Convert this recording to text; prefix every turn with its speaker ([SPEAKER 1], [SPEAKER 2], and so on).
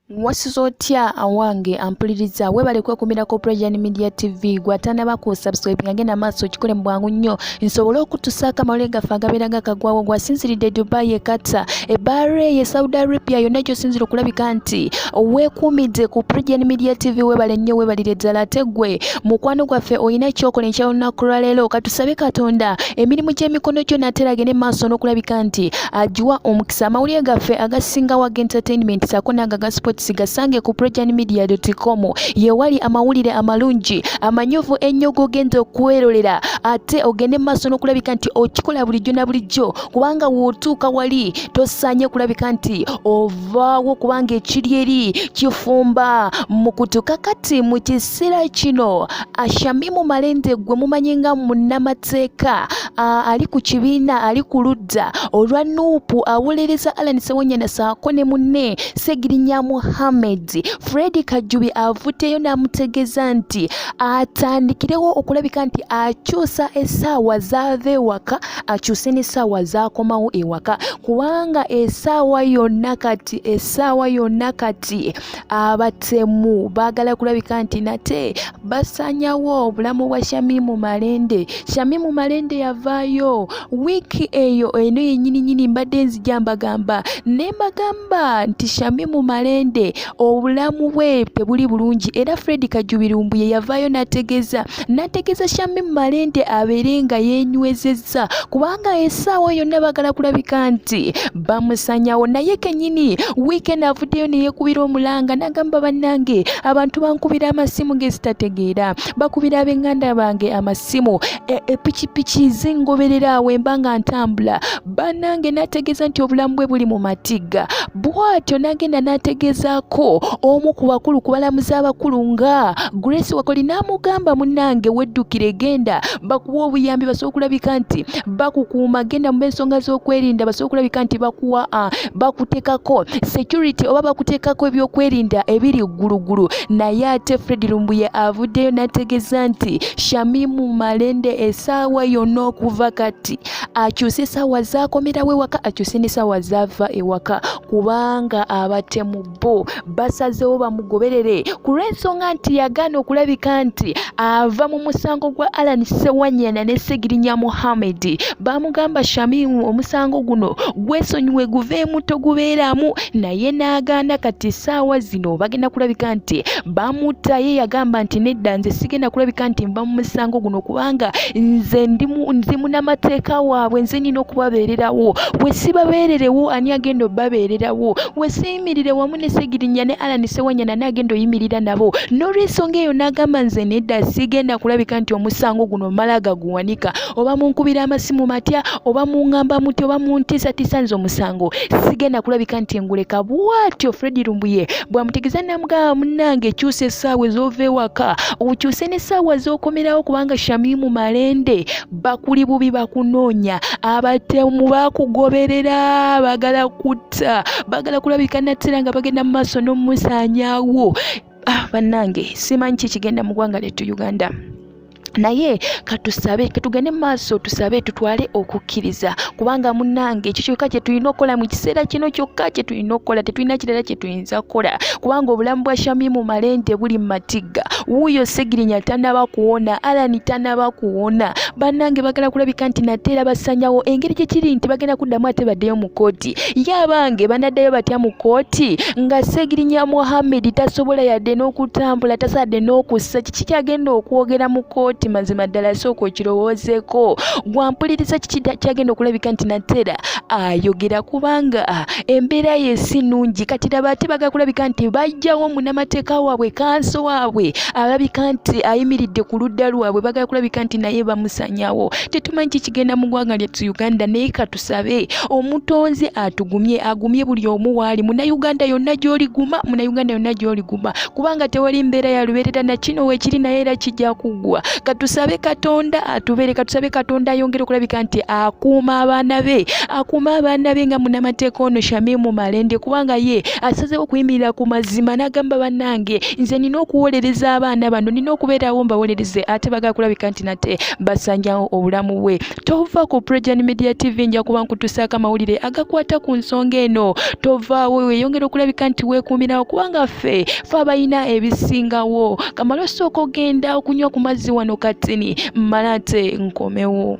[SPEAKER 1] Wasizo otya awange ampuliriza webale kwekumira ku Precious Media TV gwatanaba ku subscribe ngena maso kikole mbwangu nnyo nsobola okutusaka mawulire gaffe agabeera gakagwawo gwasinziridde Dubai ekata ebare ye Saudi Arabia yonna gy'osinzira okulabika nti weekuumidde ku Precious Media TV webale nnyo webalire ddala ate gwe mukwano gwaffe oyina ekyokola ekyolunaku lwa leero katusabe Katonda emirimu gy'emikono gyo nateera agende maaso n'okulabika nti agiwa omukisa amawulire gaffe agasingawo ag'entertainment ssaako n'aga sport sigasange ku PreciousMedia.com yewali amawulire amalungi amanyuvu ennyo g'ogenda okwerolera ate ogende maaso n'okulabika nti okikola bulijjo na bulijjo kubanga wootuuka wali tosaanye kulabika nti ovaawo kubanga ekiri eri kifumba mu kutuuka kati mu kiseera kino Shamimu Malende gwe mumanyi nga munnamateeka ali ku kibiina ali ku ludda olwa Nuupu awolereza Allan Ssewanyana ssaako ne munne Ssegirinya Mohammed Fred Kajubi avuddeyo n'amutegeeza nti atandikirewo okulabika nti akyusa essaawa z'ava ewaka akyuse n'essaawa z'akomawo ewaka kubanga essaawa yonna kati abatemu baagala kulabika nti nate basanyawo obulamu bwa Shamimu Malende. Shamimu Malende yavaayo wiiki eyo eno yennyini mbadde nzija mbagamba ne mbagamba nti Shamimu Malende obulamu bwe tebuli bulungi era Fred Kajubi Lumbuye yavaayo n'ategeeza Shamimu Malende abeere nga yeenywezezza kubanga essaawa yonna baagala kulabika nti bamusanyawo naye kennyini wiikendi avuddeyo ne yeekubira omulanga n'agamba bannange abantu bankubira amasimu ng'ezitategeera bakubira ab'enganda bange amasimu epikipiki zingoberera awo emba nga ntambula bannange n'ategeeza nti obulamu bwe buli mu matigga bw'atyo n'agenda n'ategeezaako omu ku bakulu ku balamuzi abakulu nga Grace Wakoli n'amugamba munnange weddukire genda bakuwa obuyambi basobola okulabika nti bakukuuma genda mu ensonga z'okwerinda basobola okulabika nti bakuteekako security oba bakuteekako ebyokwerinda ebiri ggulugulu naye ate Fred Lumbuye avuddeyo n'ategeeza nti Shamimu Malende essaawa yonna okuva kati akyuse essaawa z'akomerawo ewaka akyuse n'essaawa z'ava ewaka kubanga abatemu bo basazeewo bamugoberere ku lw'ensonga nti yagaana okulabika nti ava mu musango gwa Allan Ssewanyana ne Ssegirinya Mohammed bamugamba Shamimu omusango guno gwesonyiwe guveemu togubeeramu naye n'agaana kati essaawa zino bagenda kulabika nti bamutta ye yagamba nti nedda nze sigenda kulabika nti mba mu musango guno kubanga nze ndi munnamateeka waabwe nze nina okubabeererawo bwe sibabeererewo ani agenda obbabeererawo bwe siyimirire wamu ne Ssegirinya ne Allan Ssewanyana n'agenda oyimirira nabo n'olw'ensonga eyo n'agamba nze nedda sigenda kulabika nti omusango guno mala gaguwanika oba munkubira amasimu matya oba muŋŋamba muti oba muntiisatiisa nze omusango sigenda kulabika nti nguleka bw'atyo Fred Lumbuye bw'amutegeeza n'amugamba munnange kyusa essaawa ez'ova ewaka okyuse n'essaawa z'okomerawo kubanga Shamimu Malende bakuli bubi bakunoonya abatemu bakugoberera bagala kutta bagala kulabika nattera nga bagenda mu maaso n'omusaanyaawo bannange simanyi ki kigenda mu ggwanga lyettu Uganda naye katusabe katugende maaso tusabe tutwale okukkiriza kubanga munnange ekyo kyokka kye tulina okukola mu kiseera kino kyokka kye tulina okukola tetulina kirala kye tuyinza kukola kubanga obulamu bwa Shamimu Malende buli mu matigga wuuyo Ssegirinya tanaba kuwona Allan tanaba kuwona bannange bagala kulabika nti nateera basanyawo engeri gye kiri nti bagenda kuddamu ate baddeyo mu kooti ye abange banaddayo batya mu kooti nga Ssegirinya Mohammed tasobola yadde n'okutambula tasadde n'okussa kiki kyagenda okwogera mu kooti mazima ddala sooka okirowoozeeko gwampuliriza kiki kyagenda okulabika nti nateera ayogera kubanga embeera ye si nnungi kati laba ate bagala kulabika nti bajjawo munnamateeka waabwe kanso waabwe alabika nti ayimiridde ku ludda lwabwe bagala kulabika nti naye bamusanyawo tetumanyi ki kigenda mu ggwanga lyettu Uganda naye katusabe omutonzi agumye buli omu waali munnayuganda yonna gy'oliguma kubanga tewali mbeera ya lubeerera na kino weekiri naye era kijja kuggwa katusabe Katonda atubeere, katusabe Katonda ayongere okulabika nti akuuma abaana be nga munnamateeka ono Shamim Malende, kubanga ye asazeewo okuyimirira ku mazima n'agamba bannange nze nina okuwolereza abaana bano, nina okubeerawo mbawolereze, ate bagala kulabika nti nate basanyawo obulamu bwe. Tova ku Prejani Media TV, nja kuba nkutusaako amawulire agakwata ku nsonga eno. Tovaawo, weeyongere okulabika nti weekuumirawo, kubanga ffe abayina ebisingawo. Kamala osooka ogenda okunywa ku mazzi wano katini, mmala ate nkomewo.